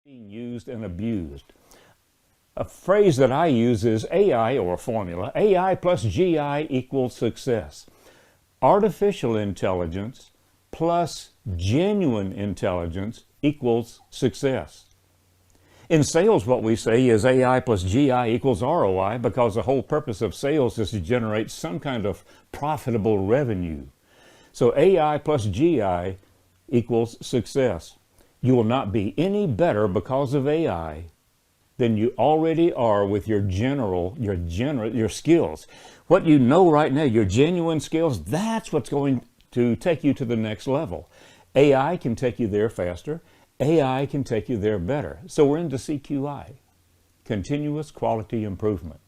being used and abused. A phrase that I use is AI, or a formula, AI plus GI equals success. Artificial intelligence plus genuine intelligence equals success. In sales, what we say is AI plus GI equals ROI, because the whole purpose of sales is to generate some kind of profitable revenue. So AI plus GI equals success. You will not be any better because of AI than you already are with your skills. What you know right now, your genuine skills, that's what's going to take you to the next level. AI can take you there faster. AI can take you there better. So we're into CQI, continuous quality improvement.